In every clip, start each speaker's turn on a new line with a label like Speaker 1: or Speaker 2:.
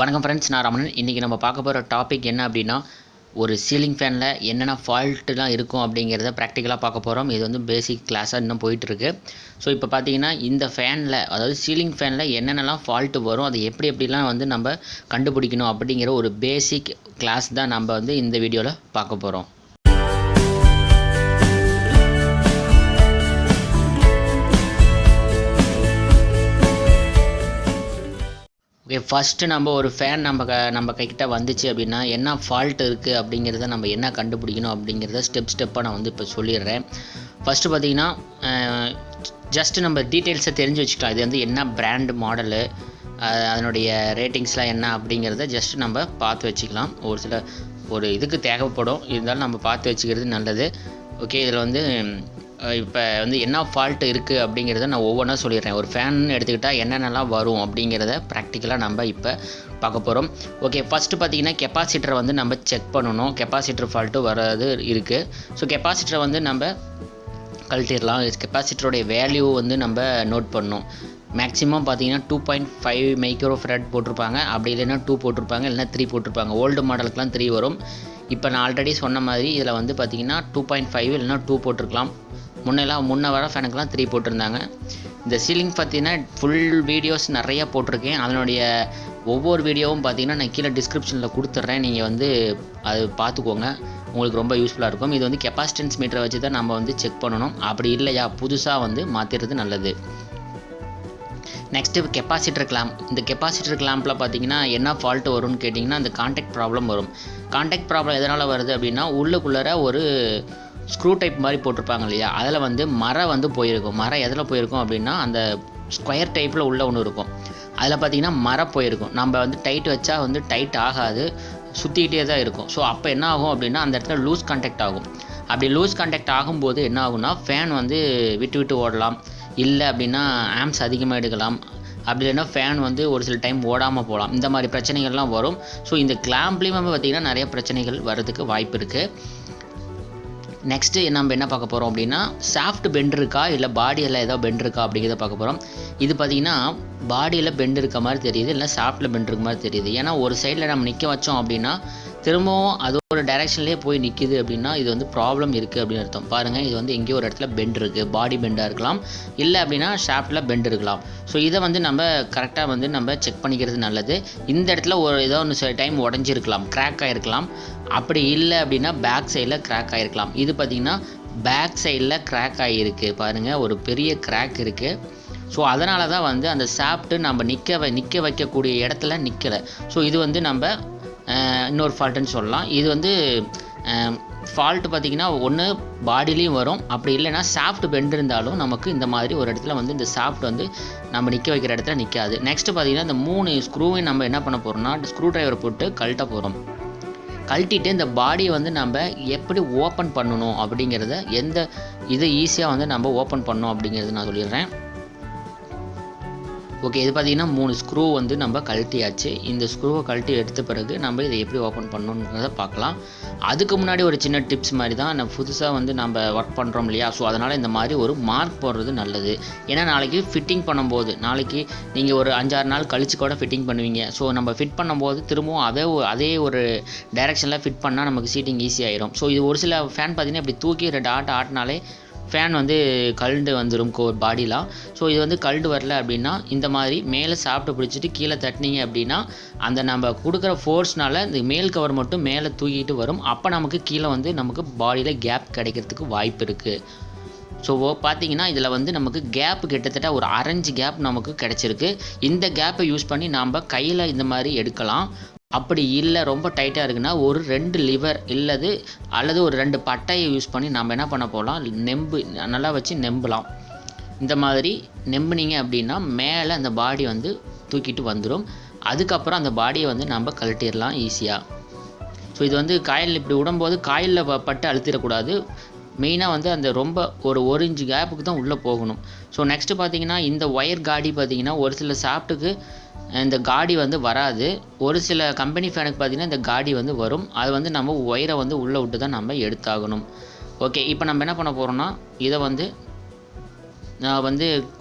Speaker 1: வணக்கம் ஃப்ரெண்ட்ஸ், நான் ரமணன். இன்றைக்கி நம்ம பார்க்க போகிற டாபிக் என்ன அப்படின்னா, ஒரு சீலிங் ஃபேனில் என்னென்ன ஃபால்ட்டுலாம் இருக்கும் அப்படிங்கிறத ப்ராக்டிக்கலாக பார்க்க போகிறோம். இது வந்து பேசிக் கிளாஸாக இன்னும் போயிட்டுருக்கு. ஸோ இப்போ பார்த்தீங்கன்னா இந்த ஃபேனில், அதாவது சீலிங் ஃபேனில் என்னென்னலாம் ஃபால்ட்டு வரும், அதை எப்படிலாம் வந்து நம்ம கண்டுபிடிக்கணும் அப்படிங்கிற ஒரு பேசிக் கிளாஸ் தான் நம்ம வந்து இந்த வீடியோவில் பார்க்க போகிறோம். ஓகே, ஃபஸ்ட்டு நம்ம ஒரு ஃபேன் நம்ம கைக்கிட்ட வந்துச்சு அப்படின்னா என்ன ஃபால்ட் இருக்குது அப்படிங்கிறத நம்ம என்ன கண்டுபிடிக்கணும் அப்படிங்கிறத ஸ்டெப்பாக நான் வந்து இப்போ சொல்லிடுறேன். ஃபஸ்ட்டு பார்த்தீங்கன்னா ஜஸ்ட்டு நம்ம டீட்டெயில்ஸை தெரிஞ்சு வச்சுக்கலாம். இது வந்து என்ன பிராண்டு மாடலு, அதனுடைய ரேட்டிங்ஸ்லாம் என்ன அப்படிங்கிறத ஜஸ்ட்டு நம்ம பார்த்து வச்சுக்கலாம். ஒரு இதுக்கு தேவைப்படும், இருந்தாலும் நம்ம பார்த்து வச்சுக்கிறது நல்லது. ஓகே, இதில் வந்து இப்போ வந்து என்ன ஃபால்ட் இருக்குது அப்படிங்கிறத நான் ஒவ்வொன்றா சொல்லிடுறேன். ஒரு ஃபேன் எடுத்துக்கிட்டால் என்னென்னலாம் வரும் அப்படிங்கிறத ப்ராக்டிக்கலாக நம்ம இப்போ பார்க்க போகிறோம். ஓகே, ஃபஸ்ட்டு பார்த்தீங்கன்னா கெப்பாசிட்டரை வந்து நம்ம செக் பண்ணணும். கெப்பாசிட்டர் ஃபால்ட்டு வர்றது இருக்குது. ஸோ கெப்பாசிட்டரை வந்து நம்ம கழட்டிடலாம். கெப்பாசிட்டருடைய வேல்யூ வந்து நம்ம நோட் பண்ணணும். மேக்ஸிமம் பார்த்தீங்கன்னா 2.5 மைக்ரோ ஃபராட் போட்டிருப்பாங்க, அப்படி இல்லைன்னா 2 போட்டிருப்பாங்க, இல்லைன்னா 3 போட்டிருப்பாங்க. ஓல்டு மாடலுக்குலாம் 3 வரும். இப்போ நான் ஆல்ரெடி சொன்ன மாதிரி இதில் வந்து பார்த்தீங்கன்னா 2.5 இல்லைன்னா 2 போட்டிருக்கலாம். முன்ன வர ஃபேனுக்கெலாம் 3 போட்டிருந்தாங்க. இந்த சீலிங் பார்த்தீங்கன்னா ஃபுல் வீடியோஸ் நிறையா போட்டிருக்கேன். அதனுடைய ஒவ்வொரு வீடியோவும் பார்த்தீங்கன்னா நான் கீழே டிஸ்கிரிப்ஷனில் கொடுத்துட்றேன். நீங்கள் வந்து அது பார்த்துக்கோங்க, உங்களுக்கு ரொம்ப யூஸ்ஃபுல்லாக இருக்கும். இது வந்து கெப்பாசிட்டன்ஸ் மீட்டரை வச்சு தான் நம்ம வந்து செக் பண்ணணும். அப்படி இல்லையா புதுசாக வந்து மாற்றிடுறது நல்லது. Next capacitor clamp. இந்த கெப்பாசிட்டர் கிளாம்பில் பார்த்தீங்கன்னா என்ன ஃபால்ட்டு வரும்னு கேட்டிங்கன்னா அந்த கான்டாக்ட் ப்ராப்ளம் வரும். கான்டாக்ட் ப்ராப்ளம் எதனால் வருது அப்படின்னா, உள்ளுக்குள்ளார ஒரு ஸ்க்ரூ டைப் மாதிரி போட்டிருப்பாங்க இல்லையா, அதில் வந்து மரம் வந்து போயிருக்கும். மரம் எதில் போயிருக்கும் அப்படின்னா அந்த ஸ்கொயர் டைப்பில் உள்ள ஒன்று இருக்கும், அதில் பார்த்தீங்கன்னா மரம் போயிருக்கும். நம்ம வந்து டைட் வச்சா வந்து டைட் ஆகாது, சுற்றிக்கிட்டே தான் இருக்கும். ஸோ அப்போ என்ன ஆகும் அப்படின்னா அந்த இடத்துல லூஸ் கான்டாக்ட் ஆகும். அப்படி லூஸ் கான்டாக்ட் ஆகும்போது என்ன ஆகும்னா ஃபேன் வந்து விட்டு ஓடலாம், இல்லை அப்படின்னா ஆம்ப்ஸ் அதிகமாக எடுக்கலாம், அப்படி இல்லைன்னா ஃபேன் வந்து ஒரு சில டைம் ஓடாமல் போகலாம். இந்த மாதிரி பிரச்சனைகள்லாம் வரும். ஸோ இந்த கிளாம்ப்லேயுமே பார்த்திங்கன்னா நிறைய பிரச்சனைகள் வர்றதுக்கு வாய்ப்பு இருக்குது. நெக்ஸ்ட்டு நம்ம என்ன பார்க்க போகிறோம் அப்படின்னா, சாஃப்ட் பெண்ட் இருக்கா இல்லை பாடியில் ஏதோ பெண்ட் இருக்கா அப்படிங்கிறத பார்க்க போகிறோம். இது பார்த்திங்கன்னா பாடியில் பெண்ட் இருக்க மாதிரி தெரியுது, இல்லை சாஃப்ட்டில் பெண்ட் இருக்க மாதிரி தெரியுது. ஏன்னா ஒரு சைடில் நம்ம நிற்க வச்சோம் அப்படின்னா திரும்பவும் அது ஒரு டைரெக்ஷன்லேயே போய் நிற்கிது அப்படின்னா இது வந்து ப்ராப்ளம் இருக்குது அப்படின்னு அர்த்தம். பாருங்கள், இது வந்து எங்கேயோ ஒரு இடத்துல பெண்ட் இருக்குது, பாடி பெண்டாக இருக்கலாம், இல்லை அப்படின்னா ஷாஃப்ட்டில் பெண்ட் இருக்கலாம். ஸோ இதை வந்து நம்ம கரெக்டாக வந்து நம்ம செக் பண்ணிக்கிறது நல்லது. இந்த இடத்துல ஏதோ ஒன்று சில டைம் உடஞ்சிருக்கலாம், கிராக் ஆகிருக்கலாம். அப்படி இல்லை அப்படின்னா பேக் சைடில் கிராக் ஆகிருக்கலாம். இது பார்த்திங்கன்னா பேக் சைடில் கிராக் ஆகிருக்கு. பாருங்கள், ஒரு பெரிய கிராக் இருக்குது. ஸோ அதனால தான் வந்து அந்த சாஃப்ட்டு நம்ம நிற்க வைக்கக்கூடிய இடத்துல நிற்கலை. ஸோ இது வந்து நம்ம இன்னொரு ஃபால்ட்டுன்னு சொல்லலாம். இது வந்து ஃபால்ட்டு பார்த்திங்கன்னா ஒன்று பாடிலையும் வரும், அப்படி இல்லைன்னா சாஃப்ட் பெண்ட் இருந்தாலும் நமக்கு இந்த மாதிரி ஒரு இடத்துல வந்து இந்த சாஃப்ட் வந்து நம்ம நிற்க வைக்கிற இடத்துல நிற்காது. நெக்ஸ்ட்டு பார்த்திங்கன்னா இந்த 3 ஸ்க்ரூவையும் நம்ம என்ன பண்ண போகிறோம்னா ஸ்க்ரூ டிரைவரை போட்டு கழட்ட போகிறோம். கழட்டிட்டு இந்த பாடியை வந்து நம்ம எப்படி ஓப்பன் பண்ணணும் அப்படிங்கிறத, இதை ஈஸியாக வந்து நம்ம ஓப்பன் பண்ணணும் அப்படிங்கிறத நான் சொல்லிடுறேன். ஓகே, இது பார்த்திங்கன்னா 3 ஸ்க்ரூ வந்து நம்ம கழட்டியாச்சு. இந்த ஸ்க்ரூவை கழட்டி எடுத்த பிறகு நம்ம இதை எப்படி ஓப்பன் பண்ணணுங்கிறத பார்க்கலாம். அதுக்கு முன்னாடி ஒரு சின்ன டிப்ஸ் மாதிரி தான், நம்ம புதுசாக வந்து நம்ம ஒர்க் பண்ணுறோம் இல்லையா, ஸோ அதனால் இந்த மாதிரி ஒரு மார்க் போடுறது நல்லது. ஏன்னா நாளைக்கு ஃபிட்டிங் பண்ணும்போது, நாளைக்கு நீங்கள் ஒரு 5-6 நாள் கழிச்சு கூட ஃபிட்டிங் பண்ணுவீங்க. ஸோ நம்ம ஃபிட் பண்ணும்போது திரும்பவும் அதே ஒரு டைரெக்ஷனில் ஃபிட் பண்ணால் நமக்கு சீட்டிங் ஈஸியாகிடும். ஸோ இது ஒரு சில ஃபேன் பார்த்திங்கன்னா இப்படி தூக்கி 2 ஆட்டினாலே ஃபேன் வந்து கழண்டு வந்துடும் பாடிலாம். ஸோ இது வந்து கழண்டு வரல அப்படின்னா இந்த மாதிரி மேலே சாப்பிட்டு பிடிச்சிட்டு கீழே தட்டினீங்க அப்படின்னா அந்த நம்ம கொடுக்குற ஃபோர்ஸ்னால இந்த மேல் கவர் மட்டும் மேலே தூக்கிட்டு வரும். அப்போ நமக்கு கீழே வந்து நமக்கு பாடியில் கேப் கிடைக்கிறதுக்கு வாய்ப்பு இருக்குது. ஸோ பார்த்தீங்கன்னா இதில் வந்து நமக்கு கேப் கிட்டத்தட்ட ஒரு 1/2 இன்ச் கேப் நமக்கு கிடச்சிருக்கு. இந்த கேப்பை யூஸ் பண்ணி நாம் கையில் இந்த மாதிரி எடுக்கலாம். அப்படி இல்லை ரொம்ப டைட்டாக இருக்குன்னா ஒரு 2 லிவர் அல்லது ஒரு 2 பட்டையை யூஸ் பண்ணி நம்ம என்ன பண்ண போகலாம், நல்லா வச்சு நெம்பலாம். இந்த மாதிரி நெம்புனீங்க அப்படின்னா மேலே அந்த பாடி வந்து தூக்கிட்டு வந்துடும். அதுக்கப்புறம் அந்த பாடியை வந்து நம்ம கழட்டிடலாம் ஈஸியாக. ஸோ இது வந்து காயில் இப்படி விடும்போது காயிலில் பட்டு அழுத்திடக்கூடாது. மெயினாக வந்து அந்த ரொம்ப ஒரு இன்ச் கேப்புக்கு தான் உள்ளே போகணும். ஸோ நெக்ஸ்ட்டு பார்த்திங்கன்னா இந்த ஒயர் காடி பார்த்திங்கன்னா ஒரு சில சாஃப்ட்டுக்கு இந்த காடி வந்து வராது. ஒரு சில கம்பெனி ஃபேனுக்கு பார்த்திங்கன்னா இந்த காடி வந்து வரும். அது வந்து நம்ம ஒயரை வந்து உள்ளே விட்டு தான் நம்ம எடுத்தாகணும். ஓகே, இப்போ நம்ம என்ன பண்ண போகிறோம்னா இதை வந்து நான் வந்து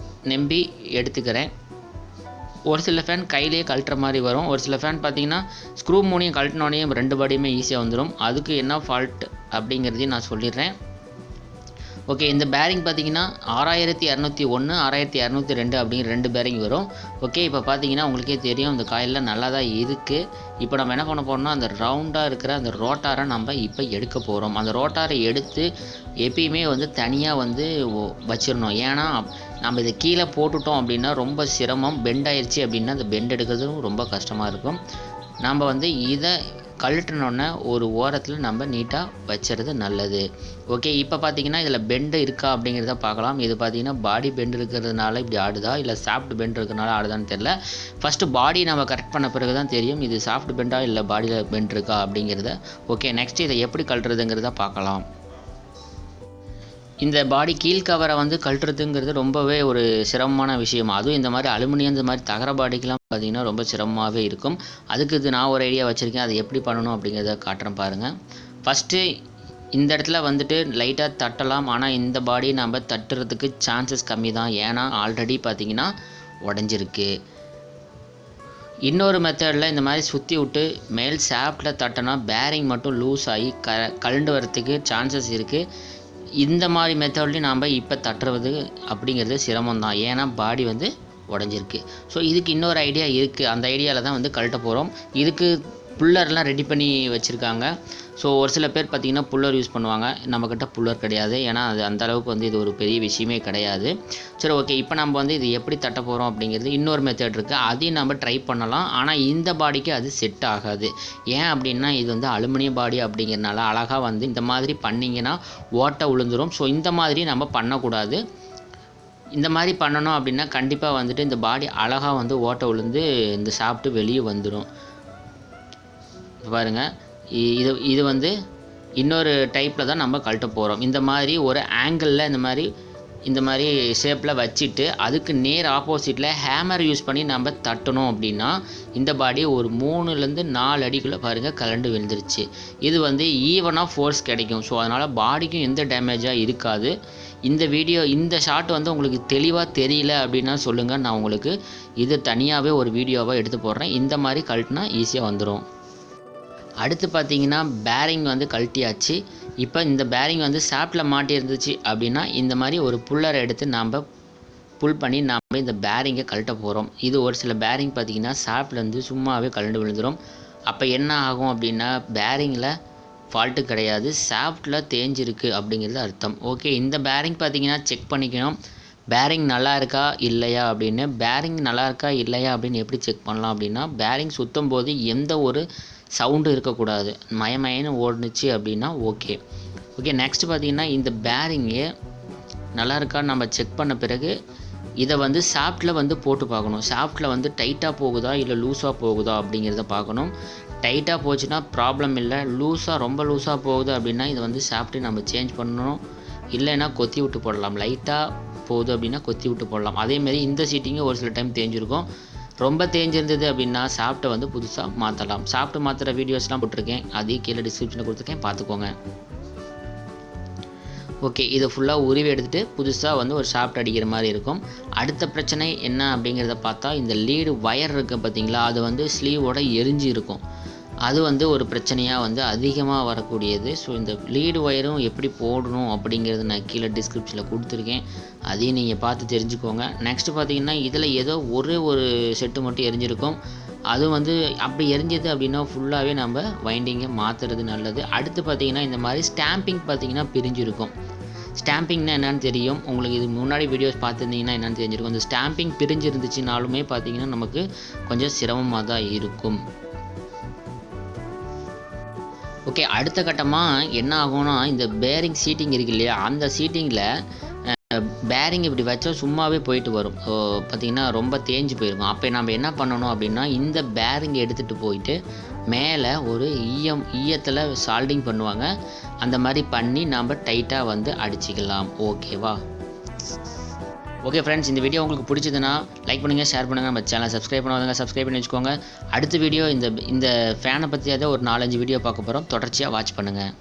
Speaker 1: நம்பி எடுத்துக்கிறேன். ஒரு சில ஃபேன் கையிலேயே கழட்டுற மாதிரி வரும். ஒரு சில ஃபேன் பார்த்தீங்கன்னா ஸ்க்ரூ மூணையும் கழட்டினோடனே 2 பாடியுமே ஈஸியாக வந்துடும். அதுக்கு என்ன ஃபால்ட் அப்படிங்கிறதையும் நான் சொல்லிடுறேன். ஓகே, இந்த பேரிங் பார்த்தீங்கன்னா 6201 6202 அப்படிங்கிற 2 பேரிங் வரும். ஓகே, இப்போ பார்த்தீங்கன்னா உங்களுக்கே தெரியும் இந்த காயிலில் நல்லா தான் இருக்குது. இப்போ நம்ம என்ன பண்ண போகிறோம்னா அந்த ரவுண்டாக இருக்கிற அந்த ரோட்டாரை நம்ம இப்போ எடுக்க போகிறோம். அந்த ரோட்டாரை எடுத்து எப்பயுமே வந்து தனியாக வந்து வச்சிடணும். ஏன்னா நம்ம இதை கீழே போட்டுட்டோம் அப்படின்னா ரொம்ப சிரமம். பெண்ட் ஆயிடுச்சு அப்படின்னா அந்த பெண்ட் எடுக்கிறதும் ரொம்ப கஷ்டமாக இருக்கும். நம்ம வந்து இதை கழட்டினோன்னே ஒரு ஓரத்தில் நம்ம நீட்டாக வச்சுறது நல்லது. ஓகே, இப்போ பார்த்தீங்கன்னா இதில் பெண்டு இருக்கா அப்படிங்கிறத பார்க்கலாம். இது பார்த்தீங்கன்னா பாடி பெண்ட் இருக்கிறதுனால இப்படி ஆடுதா இல்லை சாஃப்ட் பெண்ட் இருக்கிறதுனால ஆடுதான்னு தெரில. ஃபஸ்ட்டு பாடி நம்ம கரெக்ட் பண்ண பிறகு தான் தெரியும் இது சாஃப்ட் பெண்டா இல்லை பாடியில் பெண்ட் இருக்கா அப்படிங்கிறத. ஓகே, நெக்ஸ்ட் இதை எப்படி கழட்டுறதுங்கிறத பார்க்கலாம். இந்த பாடி கீழ் கவரை வந்து கழட்டுறதுங்கிறது ரொம்பவே ஒரு சிரமமான விஷயம். அதுவும் இந்த மாதிரி அலுமினியம் இந்த மாதிரி தகர பாடிக்கெலாம் பார்த்திங்கன்னா ரொம்ப சிரமமாகவே இருக்கும். அதுக்கு இது நான் ஒரு ஐடியா வச்சுருக்கேன். அதை எப்படி பண்ணணும் அப்படிங்கிறத காட்டுறேன் பாருங்கள். ஃபஸ்ட்டு இந்த இடத்துல வந்துட்டு லைட்டாக தட்டலாம். ஆனால் இந்த பாடி நம்ம தட்டுறதுக்கு சான்சஸ் கம்மி தான். ஏன்னா ஆல்ரெடி பார்த்திங்கன்னா உடஞ்சிருக்கு. இன்னொரு மெத்தடில் இந்த மாதிரி சுற்றி விட்டு மேல் ஷாஃப்ட்டில் தட்டினா பேரிங் மட்டும் லூஸ் ஆகி கழண்டு வரத்துக்கு சான்சஸ் இருக்குது. இந்த மாதிரி மெத்தட்லையும் நாம் இப்போ தட்டுறது அப்படிங்கிறது சிரமம் தான். ஏன்னா பாடி வந்து உடஞ்சிருக்கு. ஸோ இதுக்கு இன்னொரு ஐடியா இருக்குது. அந்த ஐடியாவில் தான் வந்து கழட்ட போகிறோம். இதுக்கு புல்லர்லாம் ரெடி பண்ணி வச்சுருக்காங்க. ஸோ ஒரு சில பேர் பார்த்திங்கன்னா புல்லர் யூஸ் பண்ணுவாங்க. நம்மக்கிட்ட புல்லர் கிடையாது. ஏன்னா அது அந்தளவுக்கு வந்து இது ஒரு பெரிய விஷயமே கிடையாது. சரி, ஓகே, இப்போ நம்ம வந்து இது எப்படி தட்ட போகிறோம் அப்படிங்கிறது இன்னொரு மெத்தட் இருக்குது. அதையும் நம்ம ட்ரை பண்ணலாம். ஆனால் இந்த பாடிக்கு அது செட் ஆகாது. ஏன் அப்படின்னா இது வந்து அலுமினியம் பாடி அப்படிங்கிறனால அழகாக வந்து இந்த மாதிரி பண்ணிங்கன்னா ஓட்டை விழுந்துடும். ஸோ இந்த மாதிரி நம்ம பண்ணக்கூடாது. இந்த மாதிரி பண்ணணும் அப்படின்னா கண்டிப்பாக வந்துட்டு இந்த பாடி அழகாக வந்து ஓட்டை விழுந்து இந்த சாப்பிட்டு வெளியே வந்துடும். பாருங்கள், இது வந்து இன்னொரு டைப்பில் தான் நம்ம கழட்ட போகிறோம். இந்த மாதிரி ஒரு ஆங்கிளில் இந்த மாதிரி ஷேப்பில் வச்சுட்டு அதுக்கு நேர் ஆப்போசிட்டில் ஹேமர் யூஸ் பண்ணி நம்ம தட்டணும் அப்படின்னா இந்த பாடி ஒரு 3லேருந்து 4 அடிக்குள்ளே பாருங்கள் கலண்டு விழுந்துருச்சு. இது வந்து ஈவனாக ஃபோர்ஸ் கிடைக்கும். ஸோ அதனால் பாடிக்கும் எந்த டேமேஜாக இருக்காது. இந்த ஷாட் வந்து உங்களுக்கு தெளிவாக தெரியல அப்படின்னா சொல்லுங்கள். நான் உங்களுக்கு இது தனியாகவே ஒரு வீடியோவாக எடுத்து போடுறேன். இந்த மாதிரி கழட்டினா ஈஸியாக வந்துடும். அடுத்து பார்த்தீங்கன்னா பேரிங் வந்து கழட்டியாச்சு. இப்போ இந்த பேரிங் வந்து ஷாஃப்ட்டில் மாட்டி இருந்துச்சு அப்படின்னா இந்த மாதிரி ஒரு புல்லரை எடுத்து நாம் புல் பண்ணி நாம் இந்த பேரிங்கை கழட்ட போகிறோம். இது ஒரு சில பேரிங் பார்த்திங்கன்னா ஷாஃப்ட்லேருந்து சும்மாவே கழண்டு விழுந்துடும். அப்போ என்ன ஆகும் அப்படின்னா பேரிங்கில் ஃபால்ட்டு கிடையாது, ஷாஃப்ட்டில் தேஞ்சிருக்கு அப்படிங்கிறது அர்த்தம். ஓகே, இந்த பேரிங் பார்த்திங்கன்னா செக் பண்ணிக்கணும். பேரிங் நல்லா இருக்கா இல்லையா அப்படின்னு. பேரிங் நல்லா இருக்கா இல்லையா அப்படின்னு எப்படி செக் பண்ணலாம் அப்படின்னா பேரிங் சுற்றும் போது எந்த ஒரு சவுண்டு இருக்கக்கூடாது. மயமயன்னு ஓடுனுச்சு அப்படின்னா ஓகே. நெக்ஸ்ட் பார்த்திங்கன்னா இந்த பேரிங்கு நல்லா இருக்கான்னு நம்ம செக் பண்ண பிறகு இதை வந்து ஷாஃப்ட்டில் வந்து போட்டு பார்க்கணும். ஷாஃப்ட்டில் வந்து டைட்டாக போகுதா இல்லை லூஸாக போகுதா அப்படிங்கிறத பார்க்கணும். டைட்டாக போச்சுன்னா ப்ராப்ளம் இல்லை. ரொம்ப லூஸாக போகுது அப்படின்னா இதை வந்து ஷாஃப்ட்டு நம்ம சேஞ்ச் பண்ணணும். இல்லைன்னா கொத்தி விட்டு போடலாம். லைட்டாக போகுது அப்படின்னா கொத்தி விட்டு போடலாம். அதேமாரி இந்த சீட்டிங்கு ஒரு சில டைம் தேஞ்சிருக்கும். ரொம்ப தேஞ்சிருந்தது அப்படின்னா ஷாஃப்ட்டை வந்து புதுசாக மாற்றலாம். ஷாஃப்ட் மாற்றுற வீடியோஸ்லாம் போட்டிருக்கேன். அதையும் கீழே டிஸ்கிரிப்ஷனில் கொடுத்துருக்கேன், பார்த்துக்கோங்க. ஓகே, இதை ஃபுல்லாக உருவி எடுத்துகிட்டு புதுசாக வந்து ஒரு ஷாஃப்ட் அடிக்கிற மாதிரி இருக்கும். அடுத்த பிரச்சனை என்ன அப்படிங்கிறத பார்த்தா இந்த லீடு ஒயர் இருக்குது பார்த்தீங்களா, அது வந்து ஸ்லீவோட எரிஞ்சு இருக்கும். அது வந்து ஒரு பிரச்சனையாக வந்து அதிகமாக வரக்கூடியது. ஸோ இந்த லீடு ஒயரும் எப்படி போடணும் அப்படிங்கிறது நான் கீழே டிஸ்கிரிப்ஷனில் கொடுத்துருக்கேன். அதையும் நீங்கள் பார்த்து தெரிஞ்சுக்கோங்க. நெக்ஸ்ட்டு பார்த்தீங்கன்னா இதில் ஏதோ ஒரு செட்டு மட்டும் எரிஞ்சிருக்கும். அது வந்து அப்படி எரிஞ்சது அப்படின்னா ஃபுல்லாகவே நம்ம வைண்டிங்கை மாற்றுறது நல்லது. அடுத்து பார்த்திங்கன்னா இந்த மாதிரி ஸ்டாம்பிங் பார்த்திங்கன்னா பிரிஞ்சிருக்கும். ஸ்டாம்பிங்னா என்னென்னு தெரியும் உங்களுக்கு. இது முன்னாடி வீடியோஸ் பார்த்துருந்தீங்கன்னா என்னென்னு தெரிஞ்சிருக்கும். இந்த ஸ்டாம்பிங் பிரிஞ்சு இருந்துச்சுனாலுமே பார்த்திங்கன்னா நமக்கு கொஞ்சம் சிரமமாக தான் இருக்கும். ஓகே, அடுத்த கட்டமாக என்ன ஆகும்னா இந்த பேரிங் சீட்டிங் இருக்கு இல்லையா, அந்த சீட்டிங்கில் பேரிங் இப்படி வச்சா சும்மாவே போயிட்டு வரும். பார்த்திங்கன்னா ரொம்ப தேஞ்சு போயிருக்கும். அப்போ நம்ம என்ன பண்ணணும் அப்படின்னா இந்த பேரிங் எடுத்துகிட்டு போயிட்டு மேலே ஒரு ஈயத்தில் சால்டிங் பண்ணுவாங்க. அந்த மாதிரி பண்ணி நம்ம டைட்டாக வந்து அடிச்சிக்கலாம். ஓகேவா? ஓகே ஃப்ரெண்ட்ஸ், இந்த வீடியோ உங்களுக்கு பிடிச்சதுன்னா லைக் பண்ணுங்கள், ஷேர் பண்ணுங்கள். நம்ம சேனலை சப்ஸ்கிரைப் பண்ணாதவங்க சப்ஸ்கிரைப் பண்ணி வச்சுக்கோங்க. அடுத்த வீடியோ இந்த ஃபேனை பற்றியாவது ஒரு 4-5 வீடியோ பார்க்க போகிறோம். தொடர்ச்சியாக வாட்ச் பண்ணுங்கள்.